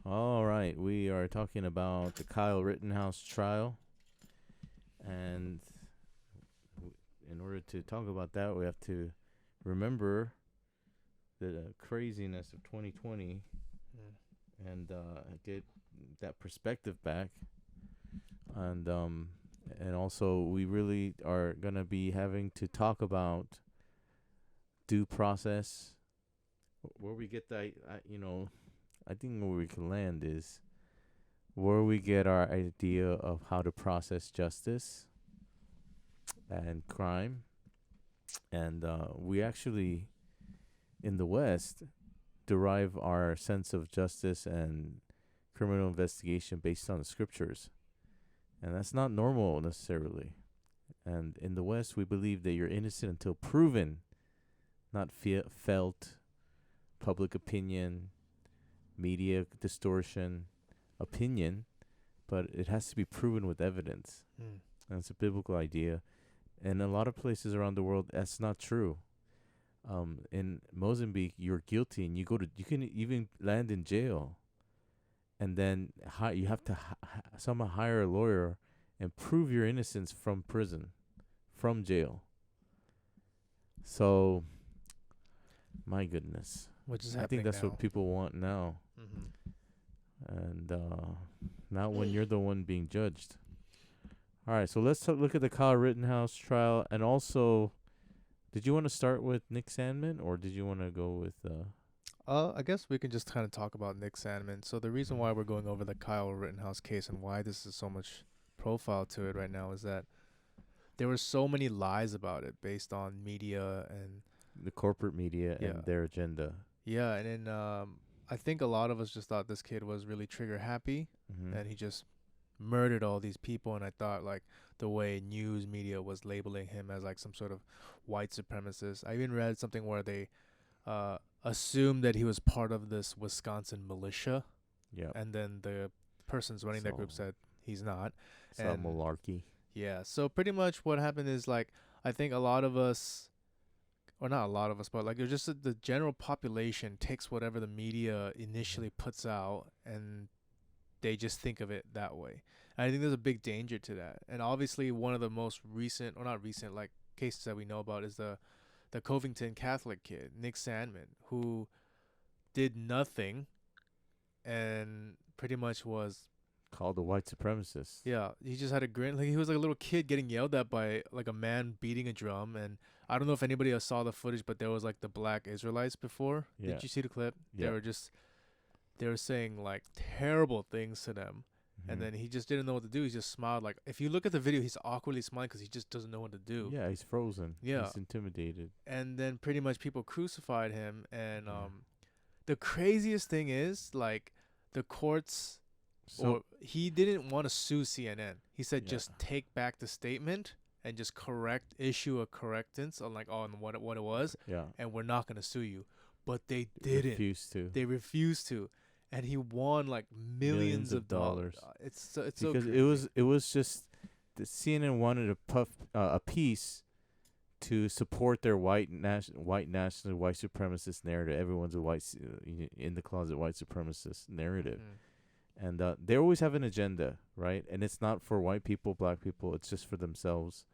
All right, we are talking about the Kyle Rittenhouse trial, and in order to talk about that, we have to remember the craziness of 2020 and get that perspective back, and also we really are gonna be having to talk about due process, where we get that, I think where we can land is where we get our idea of how to process justice and crime. And we actually, in the West, derive our sense of justice and criminal investigation based on the scriptures. And that's not normal necessarily. And in the West, we believe that you're innocent until proven, not felt, public opinion, media distortion, opinion, but it has to be proven with evidence. And it's a biblical idea. And a lot of places around the world, that's not true. In Mozambique, you're guilty, and you can even land in jail, and then you have to somehow hire a lawyer and prove your innocence from prison, from jail. So, my goodness, Which is I think that's now. what people want now. And not when you're the one being judged. All right, so let's look at the Kyle Rittenhouse trial. And also, did you want to start with Nick Sandmann, or did you want to go with... I guess we can just kind of talk about Nick Sandmann. So the reason why we're going over the Kyle Rittenhouse case and why this is so much profile to it right now is that there were so many lies about it based on media and... the corporate media and their agenda. Yeah, and then I think a lot of us just thought this kid was really trigger happy, and he just murdered all these people. And I thought, like, the way news media was labeling him as like some sort of white supremacist. I even read something where they assumed that he was part of this Wisconsin militia. Yeah. And then the persons running that group said he's not. It's all malarkey. Yeah. So pretty much what happened is, like, I think a lot of us, or not a lot of us, but like just the general population takes whatever the media initially puts out and they just think of it that way. And I think there's a big danger to that. And obviously one of the most recent, or not recent, like cases that we know about is the Covington Catholic kid, Nick Sandmann, who did nothing and pretty much was called a white supremacist. Yeah, he just had a grin. Like, he was like a little kid getting yelled at by like a man beating a drum. And I don't know if anybody else saw the footage, but there was like the black Israelites before. Yeah. Did you see the clip? Yeah. They were saying like terrible things to them. And then he just didn't know what to do. He just smiled. Like, if you look at the video, he's awkwardly smiling because he just doesn't know what to do. Yeah, he's frozen. Yeah. He's intimidated. And then pretty much people crucified him. And the craziest thing is, like, the courts... So he didn't want to sue CNN. He said just take back the statement and just issue a correctance on what it was. Yeah. And we're not going to sue you. But they didn't. They refused to. And he won like millions of dollars. It's so because it was just the CNN wanted a piece to support their white national white supremacist narrative. Everyone's a white in the closet white supremacist narrative. And they always have an agenda, right? And it's not for white people, black people. It's just for themselves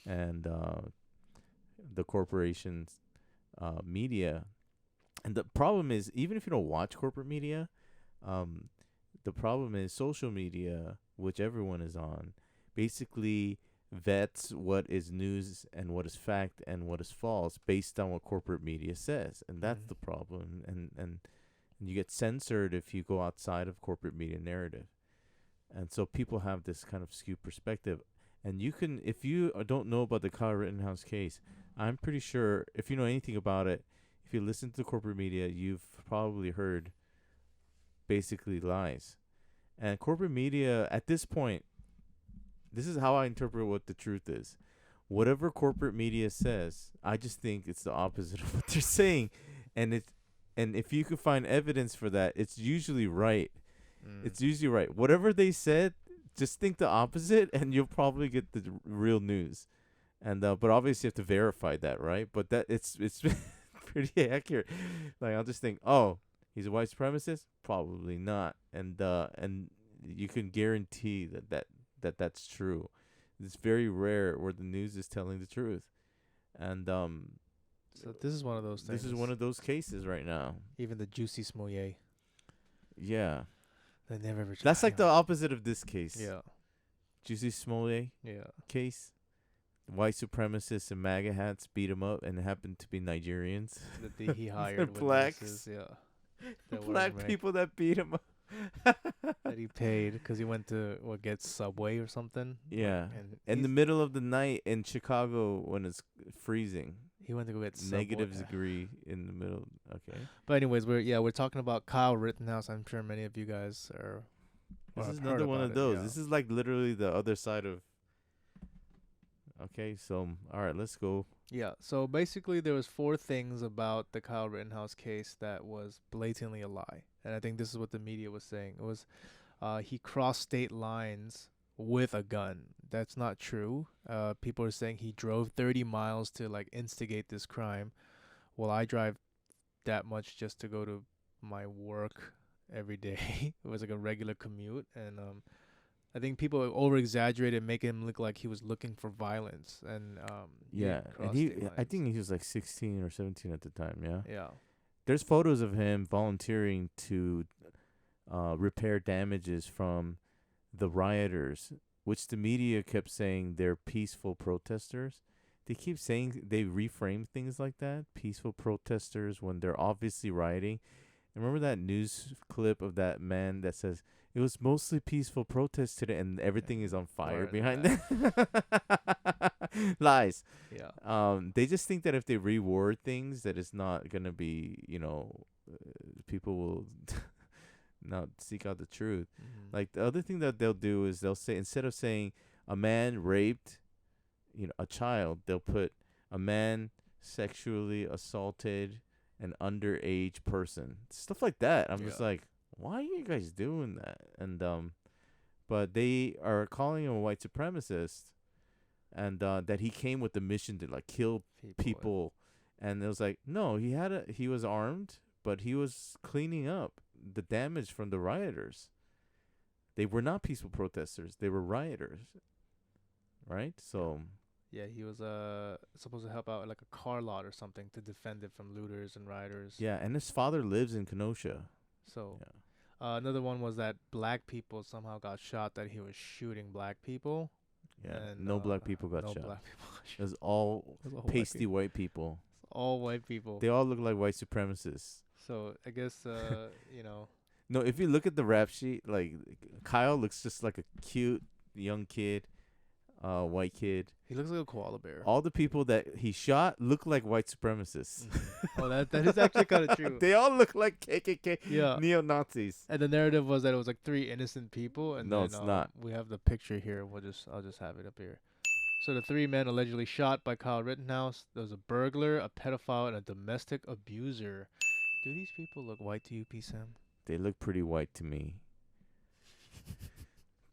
and the corporations, media. And the problem is, even if you don't watch corporate media, the problem is social media, which everyone is on, basically vets what is news and what is fact and what is false based on what corporate media says. And that's the problem. And you get censored if you go outside of corporate media narrative. And so people have this kind of skewed perspective. And you can, if you don't know about the Kyle Rittenhouse case, I'm pretty sure if you know anything about it, if you listen to the corporate media, you've probably heard basically lies. And corporate media, at this point, this is how I interpret what the truth is. Whatever corporate media says, I just think it's the opposite of what they're saying. And if you can find evidence for that, it's usually right. It's usually right. Whatever they said, just think the opposite, and you'll probably get the real news. And but obviously you have to verify that, right? But that it's pretty accurate. Like, I'll just think, oh, He's a white supremacist? Probably not. And you can guarantee that's true. It's very rare where the news is telling the truth. And So this is one of those things. this is one of those cases right now. Even the juicy Smollett. Yeah. They never ever. That's like the opposite of this case. Yeah. Juicy Smollett Yeah. case. White supremacists and MAGA hats beat him up, and it happened to be Nigerians. That he hired blacks. witnesses, yeah. That Black weren't people that beat him up. that he paid because he went to get Subway or something. Yeah. And In the middle of the night in Chicago when it's freezing. he went to go get Subway. -degree in the middle. Okay. But anyways, we're talking about Kyle Rittenhouse. I'm sure many of you guys are. This have is heard another one about of it, those. yeah. This is like literally the other side of. Okay, so all right, let's go. Yeah. So basically, there was 4 things about the Kyle Rittenhouse case that was blatantly a lie, and I think this is what the media was saying. It was, he crossed state lines with a gun. That's not true. People are saying he drove 30 miles to like instigate this crime. Well, I drive that much just to go to my work every day. It was like a regular commute, and I think people over exaggerated, making him look like he was looking for violence, and Yeah, and crossed he, state I lines. think he was like 16 or 17 at the time. Yeah. Yeah. There's photos of him volunteering to repair damages from the rioters, which the media kept saying they're peaceful protesters. They keep saying they reframe things like that, peaceful protesters, when they're obviously rioting. And remember that news clip of that man that says it was mostly peaceful protest today, and everything is on fire Right, behind them. Lies. Yeah. They just think that if they reword things, that it's not gonna be, people will not seek out the truth. Mhm. Like the other thing that they'll do is they'll say, instead of saying a man raped, a child, they'll put a man sexually assaulted an underage person, stuff like that. I'm just Yeah. like, why are you guys doing that? And but they are calling him a white supremacist, and that he came with the mission to like kill people. And it was like, no, he was armed, but he was cleaning up the damage from the rioters. They were not peaceful protesters, they were rioters, right? So Yeah, he was supposed to help out at like a car lot or something to defend it from looters and rioters. yeah, and his father lives in Kenosha. So Yeah. another one was that black people somehow got shot, that he was shooting black people. Yeah, And, no black people got no shot. black people got shot. It was all It was all pasty white people. all white people. They all look like white supremacists. So I guess you know. No, if you look at the rap sheet, like Kyle looks just like a cute young kid, white kid. He looks like a koala bear. All the people that he shot look like white supremacists. Oh, that is actually kind of true. They all look like KKK Yeah. neo-Nazis. And the narrative was that it was like 3 innocent people, and No, then, it's not. We have the picture here. I'll just have it up here. So the 3 men allegedly shot by Kyle Rittenhouse. There was a burglar, a pedophile, and a domestic abuser. Do these people look white to you, PTam? They look pretty white to me.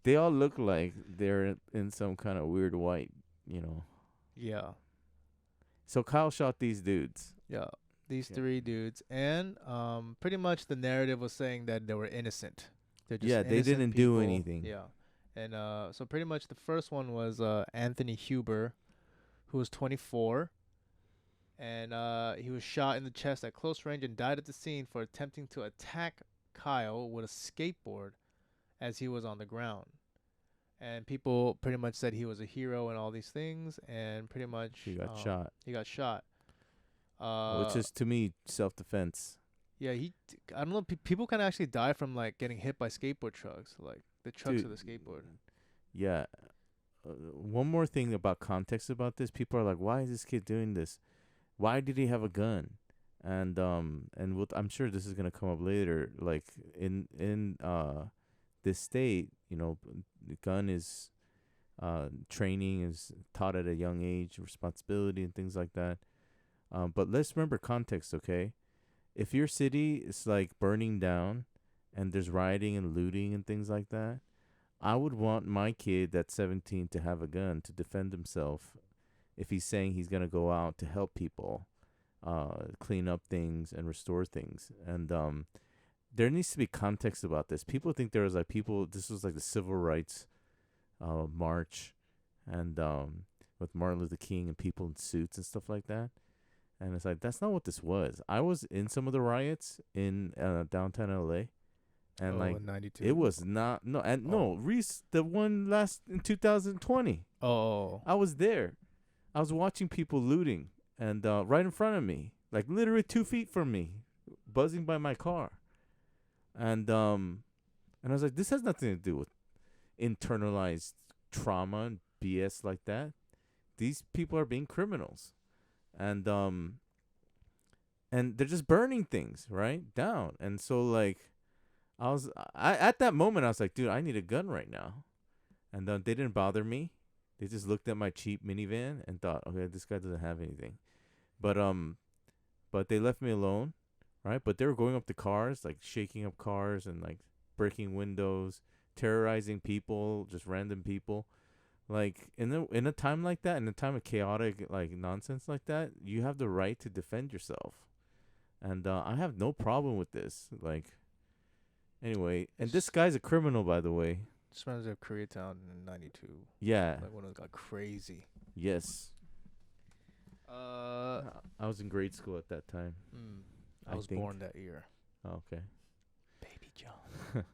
They all look like they're in some kind of weird white, Yeah. So Kyle shot these dudes. Yeah. These Yeah. 3 dudes, and pretty much the narrative was saying that they were innocent. They're just Yeah, they innocent didn't do people. anything. Yeah. And so pretty much the first one was Anthony Huber, who was 24, and he was shot in the chest at close range and died at the scene for attempting to attack Kyle with a skateboard as he was on the ground. And people pretty much said he was a hero and all these things, and pretty much He got shot. He got shot. Which is, to me, self-defense. Yeah, I don't know. People can actually die from like getting hit by skateboard trucks, like the trucks of the skateboard. Yeah. One more thing about context about this. People are like, why is this kid doing this? Why did he have a gun? And I'm sure this is going to come up later. Like in this state, the gun is training is taught at a young age, responsibility and things like that. But let's remember context, okay? If your city is like burning down and there's rioting and looting and things like that, I would want my kid that's 17 to have a gun to defend himself if he's saying he's going to go out to help people clean up things and restore things. And there needs to be context about this. People think there was like people. This was like the civil rights march, and with Martin Luther King and people in suits and stuff like that. And it's like that's not what this was. I was in some of the riots in downtown LA, and like in 92. it was not no Reese, the one last in 2020. Oh. I was there. I was watching people looting and right in front of me, like literally 2 feet from me, buzzing by my car. And I was like, this has nothing to do with internalized trauma and BS like that. These people are being criminals. And they're just burning things right down. And so like I at that moment I was like, dude, I need a gun right now. And they didn't bother me. They just looked at my cheap minivan and thought, okay, this guy doesn't have anything. But they left me alone, right? But they were going up to cars, like shaking up cars and like breaking windows, terrorizing people, just random people. Like in a time like that, in a time of chaotic like nonsense like that, you have the right to defend yourself. And I have no problem with this. Like anyway, and this guy's a criminal, by the way. Just reminds me of Koreatown in 92. Yeah. Like when it got crazy. Yes. I was in grade school at that time. I was born that year. Oh, okay. Baby John.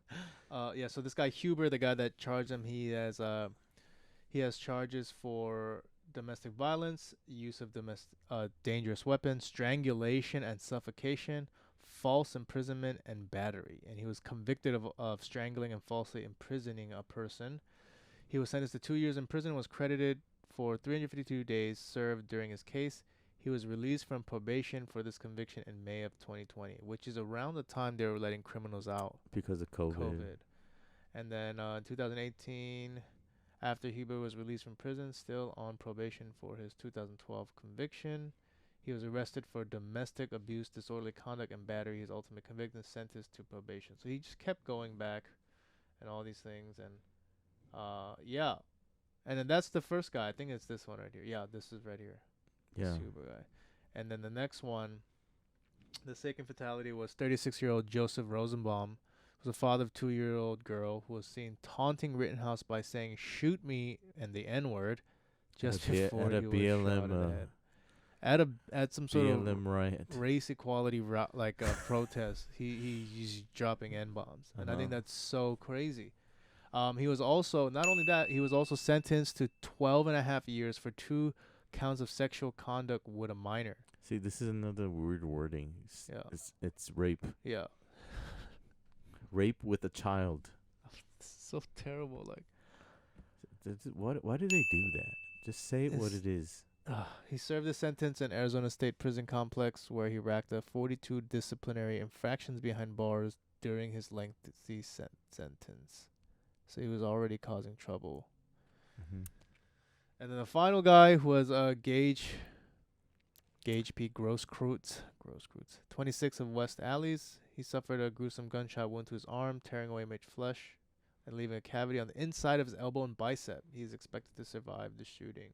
Yeah, so this guy Huber, the guy that charged him, he has charges for domestic violence, use of dangerous weapons, strangulation and suffocation, false imprisonment, and battery. And he was convicted of strangling and falsely imprisoning a person. He was sentenced to 2 years in prison and was credited for 352 days served during his case. He was released from probation for this conviction in May of 2020, which is around the time they were letting criminals out. Because of COVID. And then in 2018, after Huber was released from prison, still on probation for his 2012 conviction, he was arrested for domestic abuse, disorderly conduct, and battery. He was ultimately convicted and sentenced to probation. So he just kept going back and all these things. And yeah. And then that's the first guy. I think it's this one right here. Yeah, this is right here. Yeah. This Huber guy. And then the next one, the second fatality was 36-year-old Joseph Rosenbaum, who was the father of a 2-year-old girl who was seen taunting Rittenhouse by saying, "Shoot me," and the N-word just before he was BLM, shot in the head. At some sort BLM of riot. race equality protest. He's dropping N-bombs. And I think that's so crazy. He was also, not only that, he was also sentenced to 12 and a half years for 2 counts of sexual conduct with a minor. See, this is another weird wording. It's rape. Yeah. Rape with a child. So terrible. Like, why do they do that? Just say what it is. He served his sentence in Arizona State Prison Complex, where he racked up 42 disciplinary infractions behind bars during his lengthy sentence. So he was already causing trouble. Mm-hmm. And then the final guy was Gage P. Grosskreutz, 26 of West Alleys. He suffered a gruesome gunshot wound to his arm, tearing away much flesh and leaving a cavity on the inside of his elbow and bicep. He is expected to survive the shooting.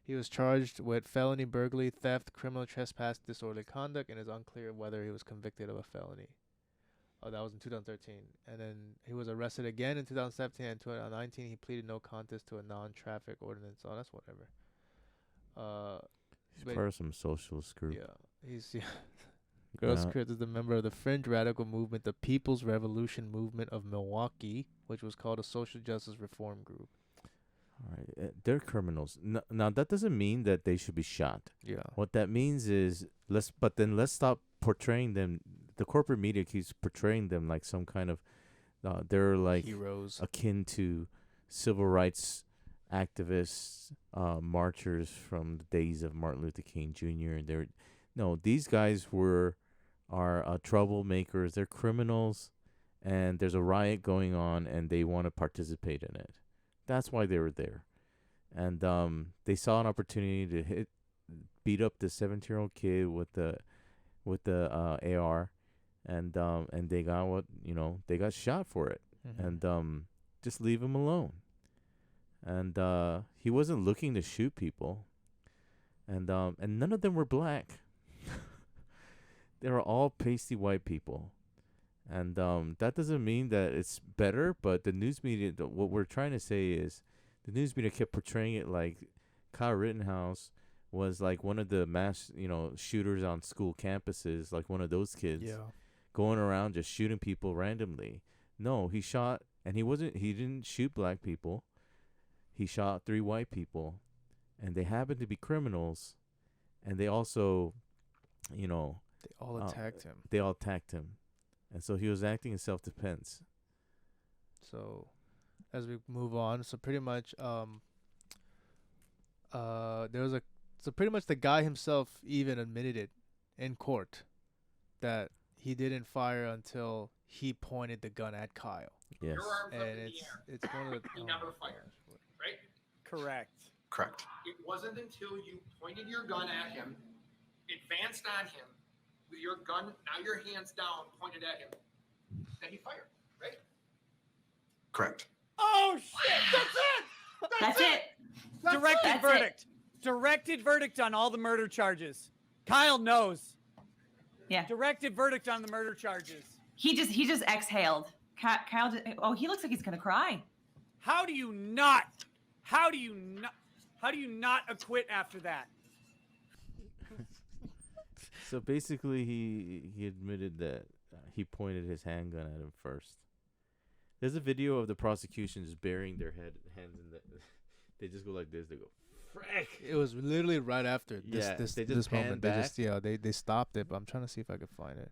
He was charged with felony burglary, theft, criminal trespass, disorderly conduct, and it is unclear whether he was convicted of a felony. Oh, that was in 2013. And then he was arrested again in 2017 and 2019. He pleaded no contest to a non-traffic ordinance. Oh, that's whatever. He's part of some socialist group. Yeah, he's Grosskreutz is a member of the fringe radical movement, the People's Revolution Movement of Milwaukee, which was called a social justice reform group. All right, they're criminals. Now that doesn't mean that they should be shot. Yeah. What that means is let's stop portraying them. The corporate media keeps portraying them like some kind of they're like heroes akin to civil rights activists, marchers from the days of Martin Luther King Jr. These guys are troublemakers. They're criminals, and there's a riot going on, and they want to participate in it. That's why they were there, and they saw an opportunity to beat up the 17-year-old kid with the AR, and they got they got shot for it, and just leave him alone. And he wasn't looking to shoot people, and none of them were black. They were all pasty white people, And that doesn't mean that it's better, but the news media, what we're trying to say is the news media kept portraying it like Kyle Rittenhouse was like one of the mass, shooters on school campuses, like one of those kids going around just shooting people randomly. No, he shot, and he didn't shoot black people. He shot 3 white people, and they happened to be criminals, and they also, They all attacked him. They all attacked him. And so he was acting in self-defense. So, as we move on, so pretty much, pretty much the guy himself even admitted it in court that he didn't fire until he pointed the gun at Kyle. Yes. And it's one of the. He never fired, right? Correct. It wasn't until you pointed your gun at him, advanced on him, with your gun, now your hands down, pointed at him, that he fired, right? Correct. Oh shit! That's it. Directed That's verdict. Directed verdict on all the murder charges. Kyle knows. Yeah. Directed verdict on the murder charges. He just exhaled. Kyle he looks like he's gonna cry. How do you not acquit after that? So basically, he admitted that he pointed his handgun at him first. There's a video of the prosecution just burying their hands in the. They just go like this. They go, frick. It was literally right after They just this pan moment. back. They stopped it, but I'm trying to see if I could find it.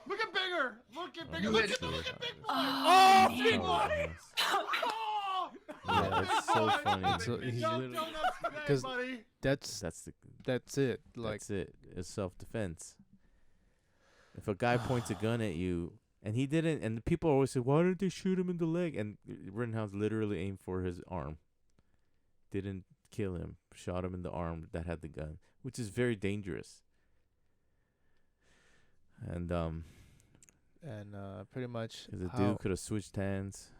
Look at bigger. Look at bigger. You Look hit at it. big boy. Oh, Oh, big Oh, boy. yes. Oh, Yeah, it's so funny. So he's Jump literally- donuts today, 'cause buddy. That's That's it. Like that's it. It's self-defense. If a guy points a gun at you, and he didn't, and the people always say, "Why didn't they shoot him in the leg?" And Rittenhouse literally aimed for his arm. Didn't kill him. Shot him in the arm that had the gun, which is very dangerous. And pretty much because the how dude could have switched hands.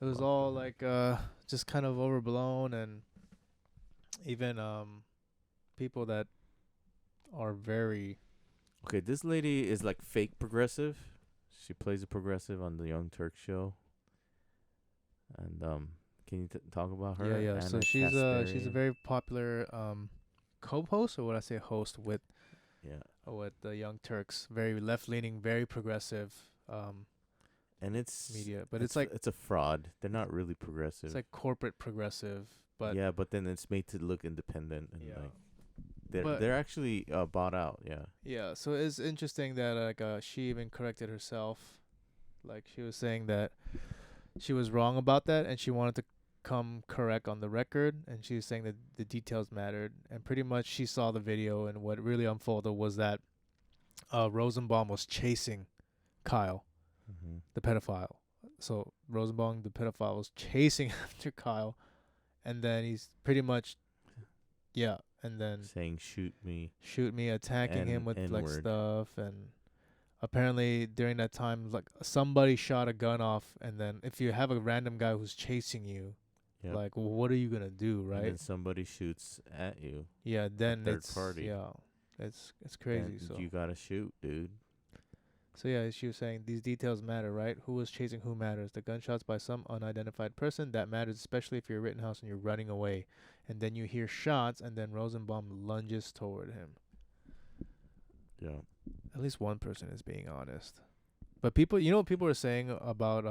it was all like just kind of overblown, and even people that are very Okay, this lady is like fake progressive. She plays a progressive on the Young Turk show. And can you talk about her? yeah. So Anna she's a Kasparian? very popular co-host, or would I say host with the Young Turks. Very left-leaning, very progressive And it's media, but it's like it's a fraud. They're not really progressive. it's like corporate progressive, but yeah, but then it's made to look independent and Yeah. like But- they're actually bought out. Yeah. yeah. So it's interesting that she even corrected herself. Like she was saying that she was wrong about that, and she wanted to come correct on the record, and she was saying that the details mattered, and pretty much she saw the video, and what really unfolded was that Rosenbaum was chasing Kyle, Mm-hmm. the pedophile. So Rosenbaum, the pedophile, was chasing after Kyle, and then he's pretty much, and then Saying shoot me. shoot me, attacking him with like N-word. stuff, and apparently during that time, like somebody shot a gun off, and then if you have a random guy who's chasing you, Yep. like what are you gonna do, And right? then somebody shoots at you. Yeah, then third it's party. yeah, it's crazy. then So you gotta shoot, dude. So yeah, she was saying these details matter, right? Who was chasing who matters. The gunshots by some unidentified person, that matters, especially if you're Rittenhouse and you're running away. And then you hear shots, and then Rosenbaum lunges toward him. Yeah. At least one person is being honest. But people, you know what people are saying about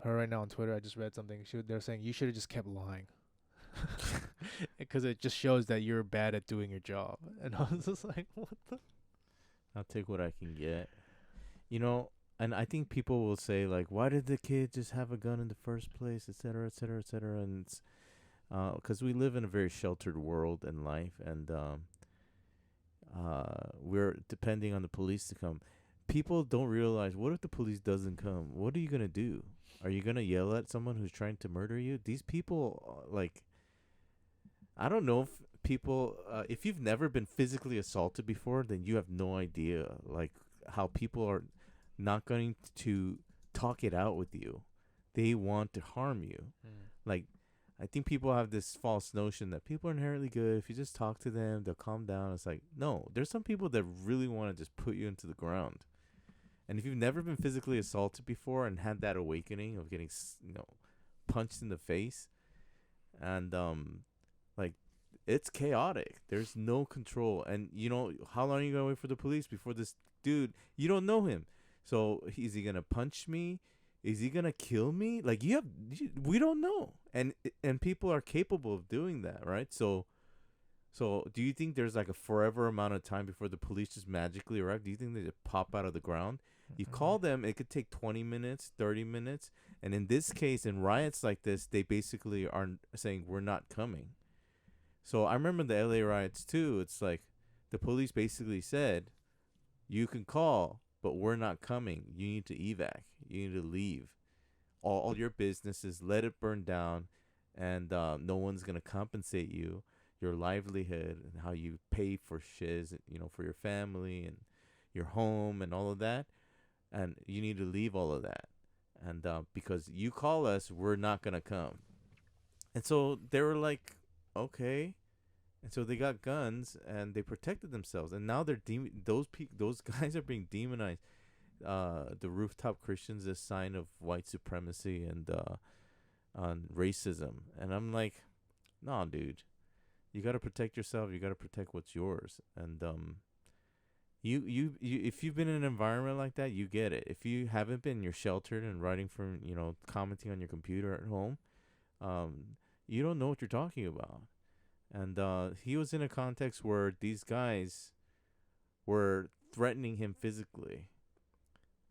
her right now on Twitter? I just read something. They're saying you should have just kept lying. Because it just shows that you're bad at doing your job. And I was just like, what the? I'll take what I can get. You know, and I think people will say, like, why did the kid just have a gun in the first place, et cetera, et cetera, et cetera. And it's because we live in a very sheltered world and life, and we're depending on the police to come. People don't realize, what if the police doesn't come? What are you going to do? Are you going to yell at someone who's trying to murder you? These people, like, I don't know if people, if you've never been physically assaulted before, then you have no idea, like, how people are not going to talk it out with you. They want to harm you. Like, I think people have this false notion that people are inherently good. If you just talk to them, they'll calm down. It's like, no, there's some people that really want to just put you into the ground. And if you've never been physically assaulted before and had that awakening of getting, punched in the face, and like, it's chaotic. There's no control. And how long are you gonna wait for the police before this dude? You don't know him, so is he gonna punch me? Is he gonna kill me? Like, we don't know, and people are capable of doing that, right? So do you think there's like a forever amount of time before the police just magically arrive? Do you think they just pop out of the ground? You call them, it could take 20 minutes, 30 minutes, and in this case, in riots like this, they basically are saying we're not coming. So I remember the LA riots too. It's like the police basically said, you can call, but we're not coming. You need to evac. You need to leave. All your businesses, let it burn down, and no one's going to compensate you, your livelihood, and how you pay for shiz, for your family and your home and all of that. And you need to leave all of that. And because you call us, we're not going to come. And so they were like, okay. And so they got guns and they protected themselves. And now they're those guys are being demonized. The rooftop Christians, a sign of white supremacy and racism. And I'm like, nah, dude, you got to protect yourself. You got to protect what's yours. And you if you've been in an environment like that, you get it. If you haven't been, you're sheltered and writing from, commenting on your computer at home. You don't know what you're talking about. And he was in a context where these guys were threatening him physically.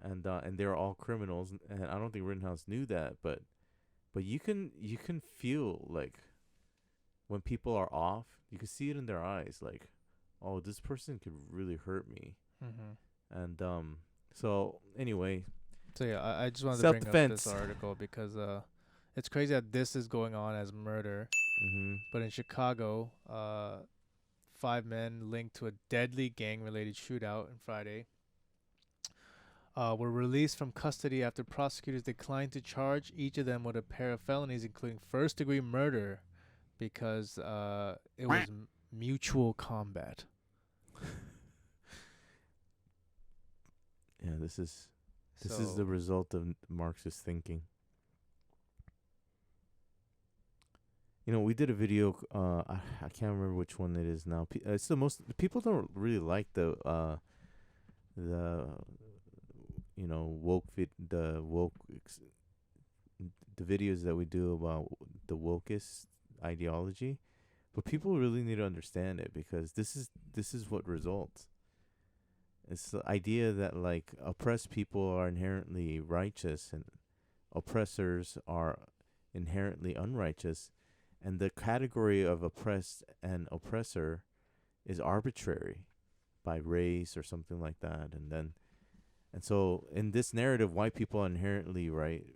And they're all criminals. And I don't think Rittenhouse knew that. But you can feel, like, when people are off, you can see it in their eyes. Like, oh, this person could really hurt me. Mm-hmm. And so, anyway. So, yeah, I just wanted to bring up this article because it's crazy that this is going on as murder. Mm-hmm. But in Chicago, 5 men linked to a deadly gang-related shootout on Friday were released from custody after prosecutors declined to charge each of them with a pair of felonies, including first-degree murder, because it was mutual combat. Yeah, this is the result of Marxist thinking. We did a video. I can't remember which one it is now. It's the most people don't really like the videos that we do about the wokest ideology, but people really need to understand it because this is what results. It's the idea that, like, oppressed people are inherently righteous and oppressors are inherently unrighteous. And the category of oppressed and oppressor is arbitrary by race or something like that. And so in this narrative, white people are inherently right.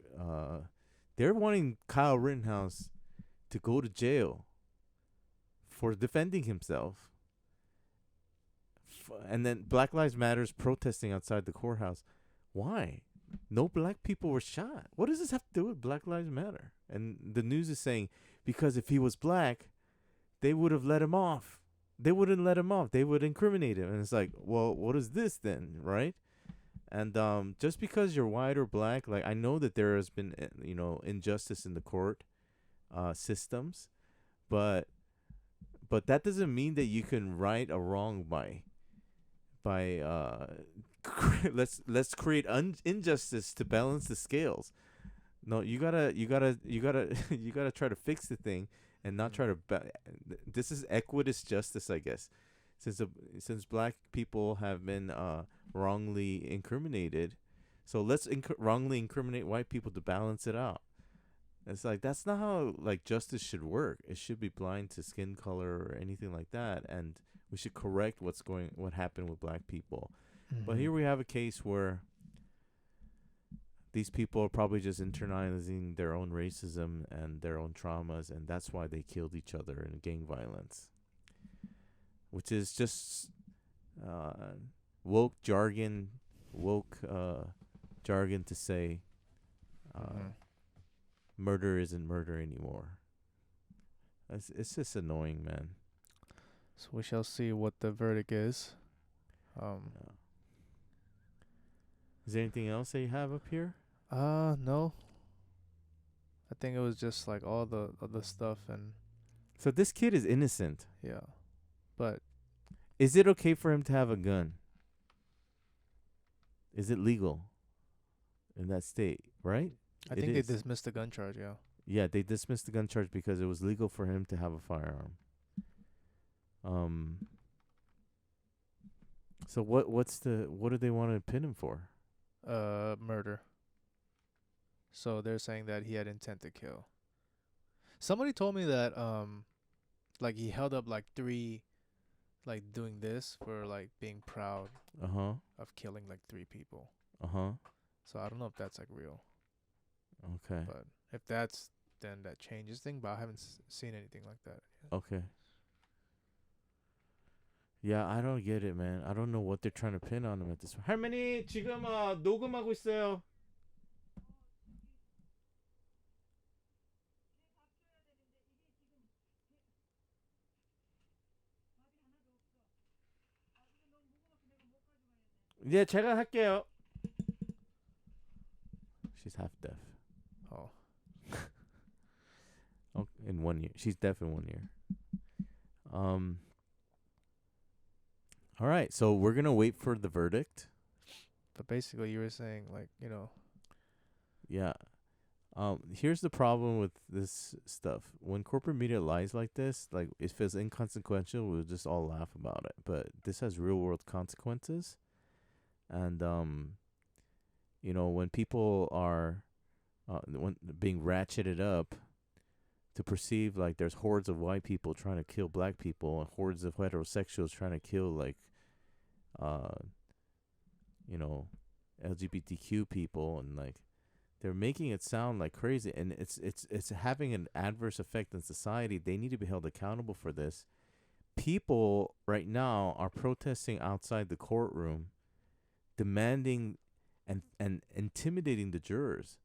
They're wanting Kyle Rittenhouse to go to jail for defending himself. And then Black Lives Matter's protesting outside the courthouse. Why? No black people were shot. What does this have to do with Black Lives Matter? And the news is saying, because if he was black, they would have let him off. They wouldn't let him off. They would incriminate him. And it's like, well, what is this then, right? And just because you're white or black, like, I know that there has been, injustice in the court systems, but that doesn't mean that you can right a wrong by let's create injustice to balance the scales. No, you gotta try to fix the thing and not try to. This is equitous justice, I guess, since black people have been wrongly incriminated, so let's wrongly incriminate white people to balance it out. It's like that's not how, like, justice should work. It should be blind to skin color or anything like that, and we should correct what happened with black people. Mm-hmm. But here we have a case where these people are probably just internalizing their own racism and their own traumas, and that's why they killed each other in gang violence, which is just woke jargon to say murder isn't murder anymore. It's just annoying, man. So we shall see what the verdict is. Yeah. Is there anything else that you have up here? No. I think it was just like all the other stuff and So this kid is innocent. yeah. But Is it okay for him to have a gun? Is it legal in that state, right? I It think they is. dismissed the gun charge, yeah. Yeah, they dismissed the gun charge because it was legal for him to have a firearm. So what do they want to pin him for? Murder. So they're saying that he had intent to kill. Somebody told me that like he held up like 3 like doing this for like being proud Uh-huh. of killing like 3 people. Uh-huh. So I don't know if that's like real. Okay. But if that's, then that changes thing, but I haven't seen anything like that yet. Okay. Yeah, I don't get it, man. I don't know what they're trying to pin on him at this point. 할머니, 지금 녹음하고 있어요. 예, 제가 할게요. She's half deaf. Oh. Oh, in 1 year. She's deaf in 1 year. All right, so we're going to wait for the verdict. But basically you were saying like, you know, Yeah. Here's the problem with this stuff. When corporate media lies like this, like if it's inconsequential, we'll just all laugh about it. But this has real world consequences. And you know, when people are when being ratcheted up to perceive like there's hordes of white people trying to kill black people and hordes of heterosexuals trying to kill like you know, LGBTQ people, and like they're making it sound like crazy, and it's having an adverse effect on society. They need to be held accountable for this. People right now are protesting outside the courtroom, demanding and intimidating the jurors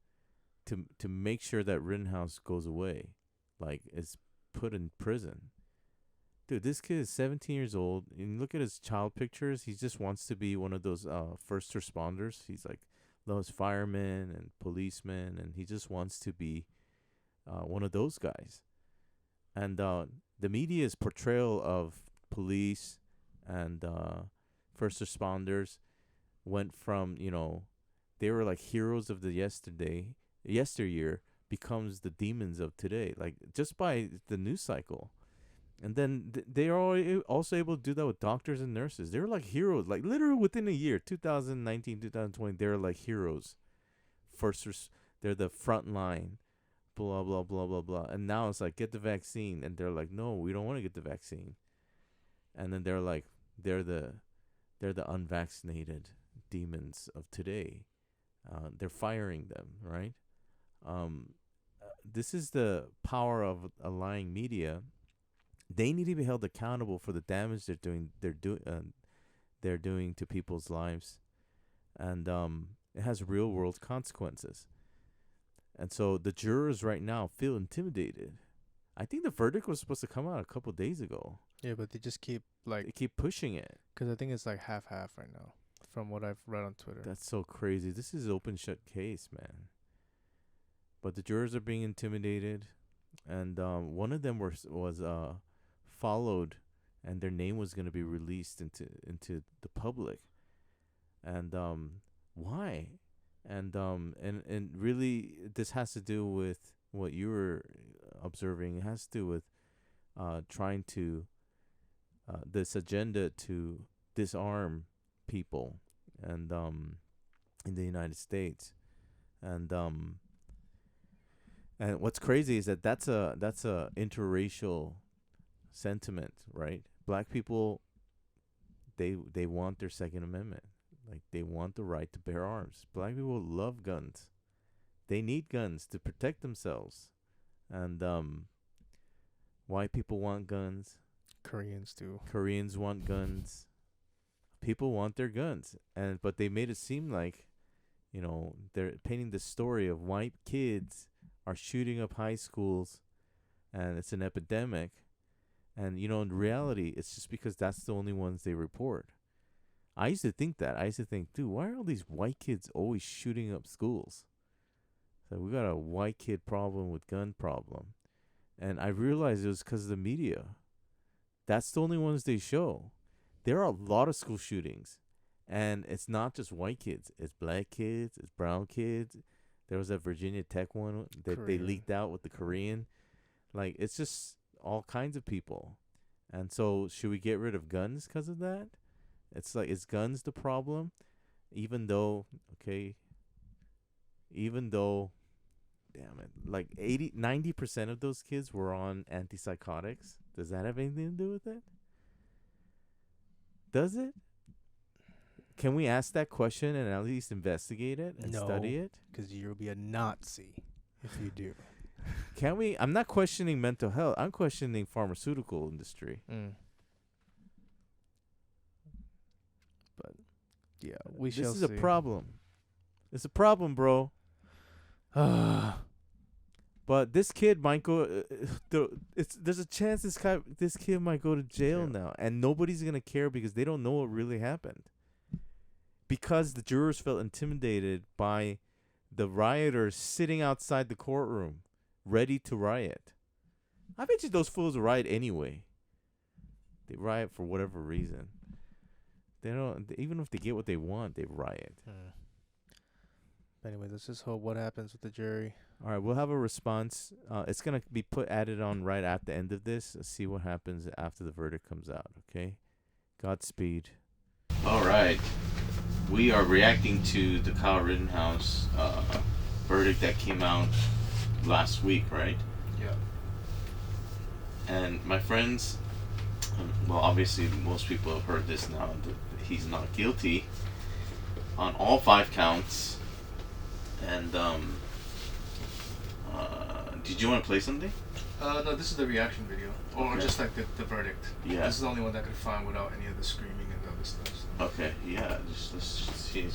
to make sure that Rittenhouse goes away, like is put in prison. Dude, this kid is 17 years old. And look at his child pictures. He just wants to be one of those first responders. He's like loves firemen and policemen, and he just wants to be one of those guys. And the media's portrayal of police and first responders went from, you know, they were like heroes of the yesteryear, becomes the demons of today, like just by the news cycle. And then they are also able to do that with doctors and nurses. They're like heroes, like literally within a year, 2019, 2020, they're like heroes. They're the front line, blah, blah, blah, blah, blah. And now it's like, get the vaccine. And they're like, no, we don't want to get the vaccine. And then they're like, they're the unvaccinated demons of today. They're firing them, right? This is the power of a lying media. They need to be held accountable for the damage they're doing to people's lives, and it has real world consequences. And so the jurors right now feel intimidated. I think the verdict was supposed to come out a couple days ago. yeah, but they just keep They keep pushing it. because I think it's like half right now, from what I've read on Twitter. That's so crazy. This is open shut case, man. But the jurors are being intimidated, and one of them was followed, and their name was going to be released into the public. And why? And really, this has to do with what you were observing. It has to do with trying to this agenda to disarm people, and in the United States, and what's crazy is that's a interracial sentiment, right? Black people, they want their Second Amendment. Like, they want the right to bear arms. Black people love guns. They need guns to protect themselves. And white people want guns. Koreans too. Koreans want guns. People want their guns. But they made it seem like, you know, they're painting the story of white kids are shooting up high schools and it's an epidemic. And, you know, in reality, it's just because that's the only ones they report. I used to think that. I used to think, dude, why are all these white kids always shooting up schools? So we got a white kid problem with gun problem. And I realized it was because of the media. That's the only ones they show. There are a lot of school shootings. And it's not just white kids. It's black kids. It's brown kids. There was that Virginia Tech one that they leaked out with the Korean. Like, it's just all kinds of people. And so should we get rid of guns because of that? It's like, is guns the problem? Even though, damn it, like 90% of those kids were on antipsychotics. Does that have anything to do with it? Does it? Can we ask that question and at least investigate it and study it? Because you'll be a Nazi if you do. Can we? I'm not questioning mental health. I'm questioning pharmaceutical industry. But yeah, we shall see. This is a problem. It's a problem, bro. But this kid might go. There's a chance this kid might go to jail now, and nobody's gonna care because they don't know what really happened. Because the jurors felt intimidated by the rioters sitting outside the courtroom, ready to riot. I bet you those fools riot anyway. They riot for whatever reason. They don't. Even if they get what they want, they riot. But anyway, let's just hope what happens with the jury. All right, we'll have a response. It's gonna be added on right at the end of this. Let's see what happens after the verdict comes out. Okay, Godspeed. All right, we are reacting to the Kyle Rittenhouse verdict that came out last week, right? Yeah. And my friends, well, obviously most people have heard this now. That he's not guilty on all 5 counts. And did you want to play something? No, this is the reaction video, or just like the verdict. Yeah. This is the only one that I could find without any of the screaming and the other stuff. So. Okay, yeah, let's just see it.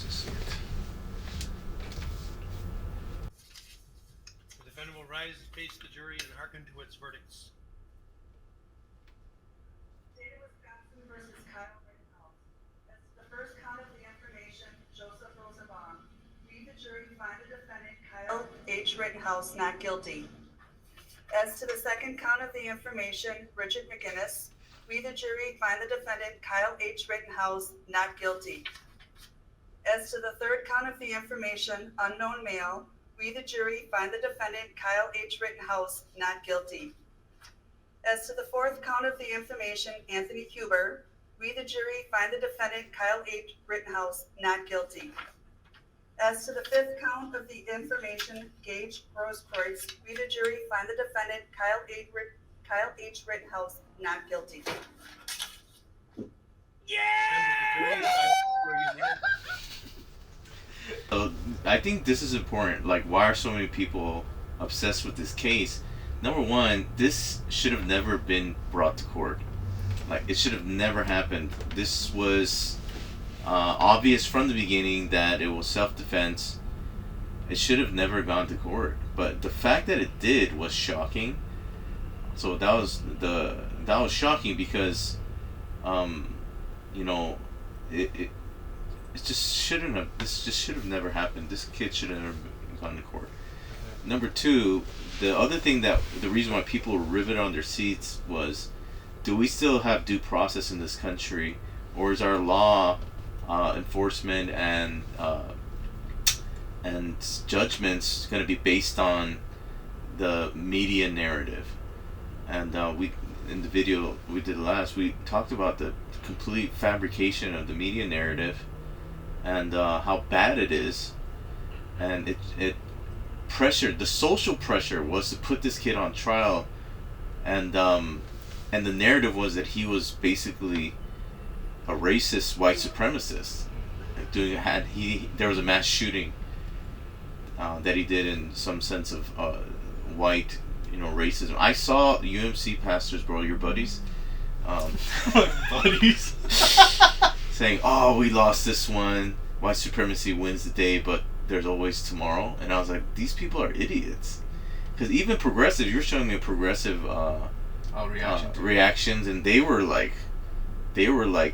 The defendant will rise and face the jury and hearken to its verdicts. State of Wisconsin versus Kyle Rittenhouse. As to the first count of the information, Joseph Rosenbaum. We, the jury, find the defendant Kyle H. Rittenhouse not guilty. As to the second count of the information, Richard McGinnis. We, the jury, find the defendant Kyle H. Rittenhouse not guilty. As to the third count of the information, unknown male. We, the jury, find the defendant Kyle H. Rittenhouse not guilty. As to the fourth count of the information, Anthony Huber. We, the jury, find the defendant Kyle H. Rittenhouse not guilty. As to the fifth count of the information, Gage Grosskreutz, we, the jury, find the defendant Kyle H. Rittenhouse not guilty. I think this is important. Like, why are so many people obsessed with this case? Number one, this should have never been brought to court. Like, it should have never happened. This was obvious from the beginning that it was self-defense. It should have never gone to court. But the fact that it did was shocking. So that was shocking because, you know, it just shouldn't have. This just should have never happened. This kid should have never gone to court. Number two, the other thing the reason why people were riveted on their seats was, do we still have due process in this country, or is our law enforcement and judgments going to be based on the media narrative? And we, in the video we did last, we talked about the complete fabrication of the media narrative and how bad it is, and it pressured, the social pressure was to put this kid on trial, and the narrative was that he was basically a racist white supremacist. There was a mass shooting that he did in some sense of white, racism. I saw UMC pastors, bro, your buddies, buddies, saying, "Oh, we lost this one. White supremacy wins the day, but there's always tomorrow." And I was like, these people are idiots. because even progressive, you're showing me progressive reactions, and they were like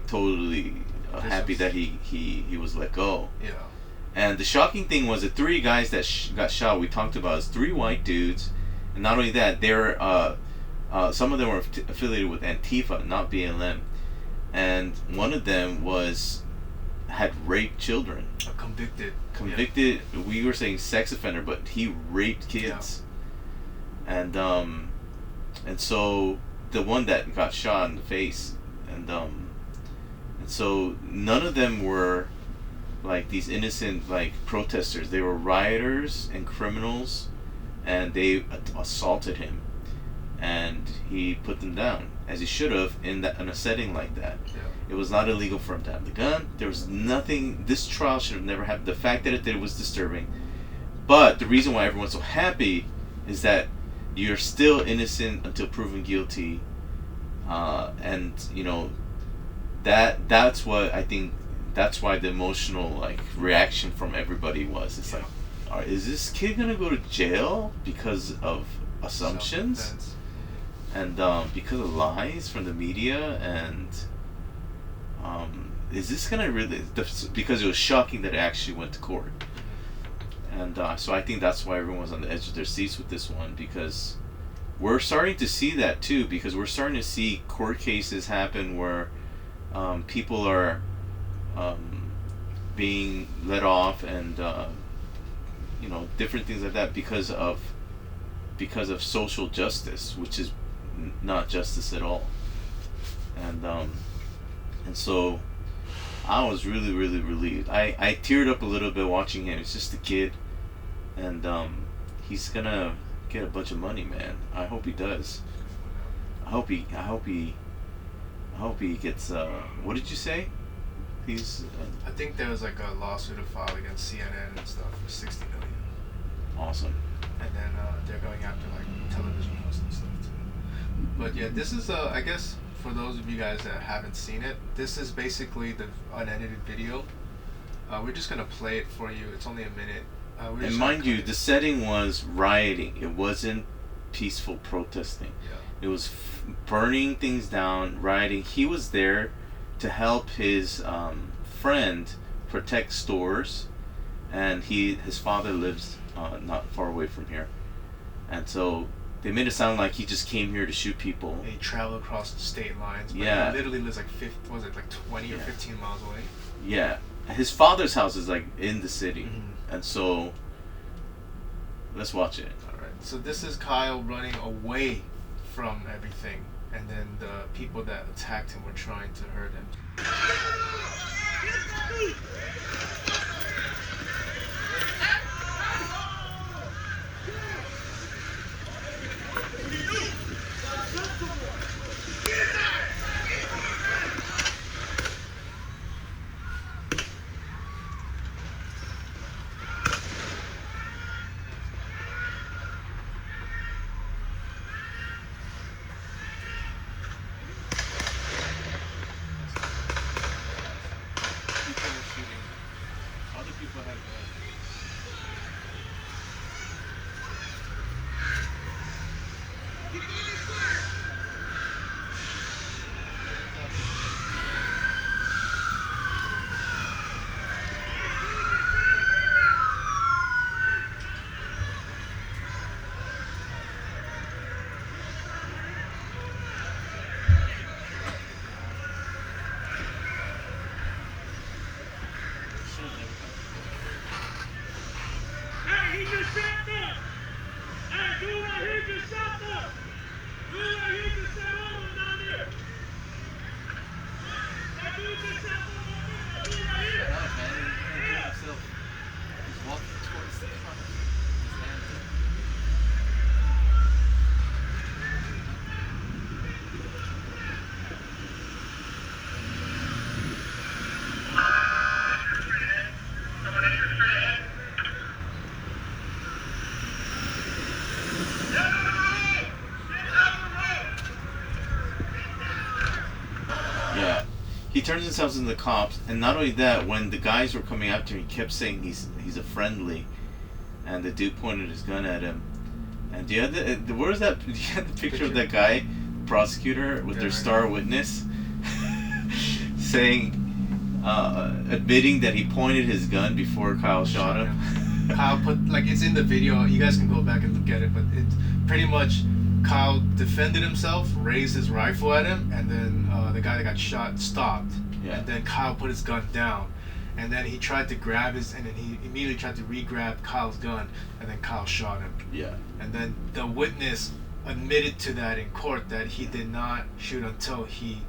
totally happy that he was let go. Yeah. And the shocking thing was the 3 guys that got shot. We talked about is 3 white dudes, and not only that, they're some of them were affiliated with Antifa, not BLM, and one of them had raped children. Convicted. Yeah. We were saying sex offender, but he raped kids. Yeah. And so the one that got shot in the face, and so none of them were like these innocent like protesters. They were rioters and criminals, and they assaulted him, and he put them down as he should have in a setting like that. Yeah. It was not illegal for him to have the gun. There was nothing. This trial should have never happened. The fact that it did was disturbing, but the reason why everyone's so happy is that you're still innocent until proven guilty, and that's what I think. That's why the emotional like reaction from everybody was. It's like, is this kid gonna go to jail because of assumptions, and because of lies from the media, and is this gonna really? Because it was shocking that it actually went to court, and so I think that's why everyone's on the edge of their seats with this one, because we're starting to see that too. Because we're starting to see court cases happen where people are being let off, and different things like that because of social justice, which is not justice at all. And so I was really, really relieved. I teared up a little bit watching him. It's just a kid, and he's gonna get a bunch of money, man. I hope he does. I hope he gets. What did you say? He's. I think there was like a lawsuit filed against CNN and stuff for $60 million. Awesome. And then they're going after like television hosts and stuff too. But yeah, this is I guess for those of you guys that haven't seen it, this is basically the unedited video. We're just gonna play it for you. It's only a minute. And mind you, the setting was rioting. It wasn't peaceful protesting. Yeah. It was burning things down, rioting. He was there to help his friend protect stores, and his father lives not far away from here, and so they made it sound like he just came here to shoot people. He traveled across the state lines. But yeah. He literally lives like 20 or 15 miles away. Yeah, his father's house is like in the city, and so let's watch it. All right. So this is Kyle running away from everything, and then the people that attacked him were trying to hurt him. He turns himself into the cops, and not only that, when the guys were coming after him, he kept saying he's a friendly, and the dude pointed his gun at him, And do you have what is that? Do you have the picture of that guy, prosecutor, with their star witness, saying, admitting that he pointed his gun before Kyle shot him? Kyle it's in the video. You guys can go back and look at it, but it's pretty much Kyle defended himself, raised his rifle at him, and then the guy that got shot stopped. Yeah. And then Kyle put his gun down, and then he tried to grab and then he immediately tried to re-grab Kyle's gun, and then Kyle shot him. Yeah. And then the witness admitted to that in court that he did not shoot until he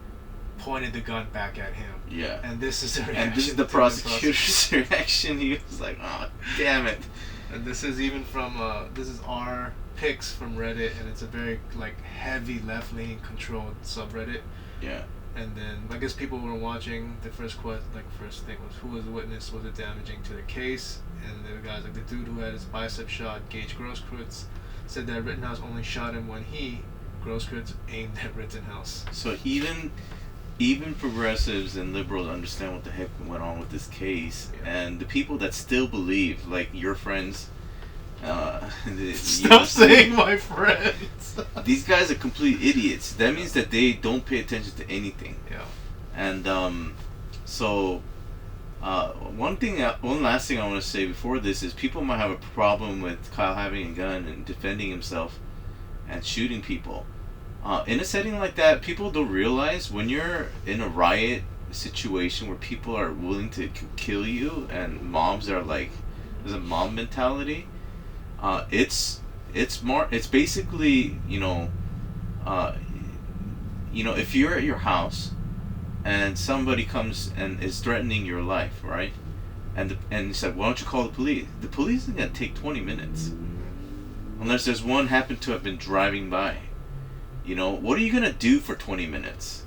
pointed the gun back at him. Yeah. And this is the reaction. And this is the prosecutor's reaction. He was like, "Oh, damn it!" And this is even from this is our picks from Reddit, and it's a very heavy left-leaning controlled subreddit. Yeah. And then I guess people were watching. The first thing was, who was the witness? Was it damaging to the case? And the guys the dude who had his bicep shot, Gage Grosskreutz, said that Rittenhouse only shot him when Grosskreutz, aimed at Rittenhouse. So even progressives and liberals understand what the heck went on with this case, and the people that still believe, like your friends, stop saying my friends. These guys are complete idiots. That means that they don't pay attention to anything. Yeah. And so one last thing I want to say before this is people might have a problem with Kyle having a gun and defending himself and shooting people. In a setting like that, people don't realize when you're in a riot situation where people are willing to kill you and mobs are there's a mob mentality. It's basically if you're at your house and somebody comes and is threatening your life, right? And it's like, why don't you call the police? The police is gonna take 20 minutes, unless there's one happened to have been driving by. What are you gonna do for 20 minutes?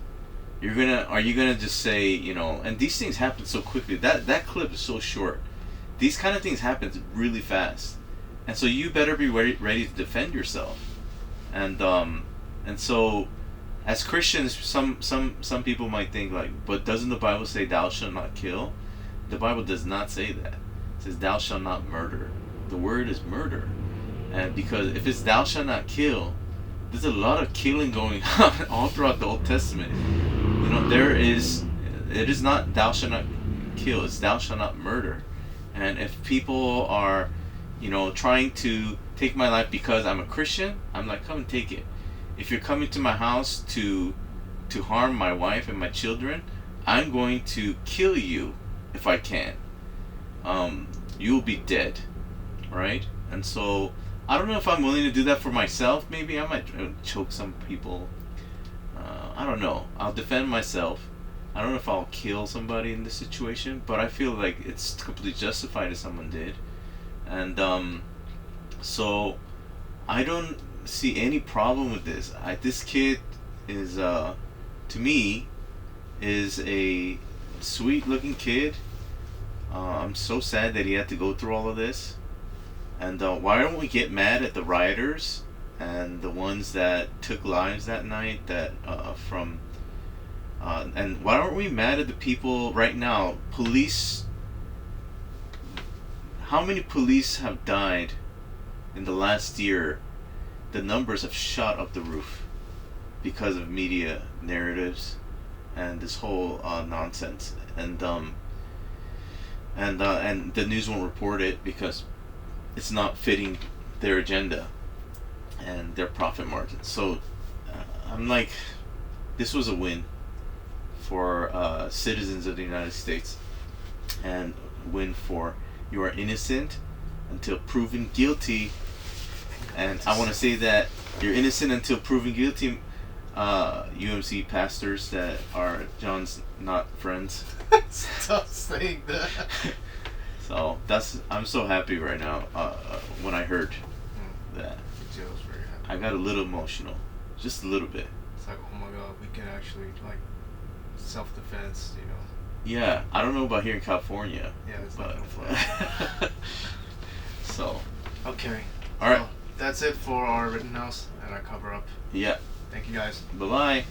Are you gonna just say, and these things happen so quickly. That clip is so short. These kind of things happen really fast, and so you better be ready to defend yourself. And so, as Christians, some people might think but doesn't the Bible say thou shalt not kill? The Bible does not say that. It says thou shalt not murder. The word is murder, and because if it's thou shalt not kill, there's a lot of killing going on all throughout the Old Testament. It is not thou shalt not kill, it's thou shalt not murder. And if people are, trying to take my life because I'm a Christian, I'm like, come and take it. If you're coming to my house to harm my wife and my children, I'm going to kill you if I can. You'll be dead, right? And so I don't know if I'm willing to do that for myself. Maybe I might choke some people. I don't know. I'll defend myself. I don't know if I'll kill somebody in this situation, but I feel like it's completely justified if someone did. And so I don't see any problem with this. This kid is, to me, is a sweet-looking kid. I'm so sad that he had to go through all of this. And why don't we get mad at the rioters and the ones that took lives that night? And why aren't we mad at the people right now? Police. How many police have died in the last year? The numbers have shot up the roof because of media narratives and this whole nonsense. And the news won't report it because it's not fitting their agenda and their profit margins. So I'm like, this was a win for citizens of the United States, and win for you are innocent until proven guilty. And I want to say that you're innocent until proven guilty. UMC pastors that are John's not friends. Stop saying that. So I'm so happy right now. When I heard that, Joe's very happy. I got a little emotional, just a little bit. It's like, oh my God, we can actually self-defense, Yeah, I don't know about here in California. Yeah, it's not gonna fly. So. Okay. All right. Well, that's it for our Rittenhouse and our cover-up. Yeah. Thank you, guys. Bye-bye.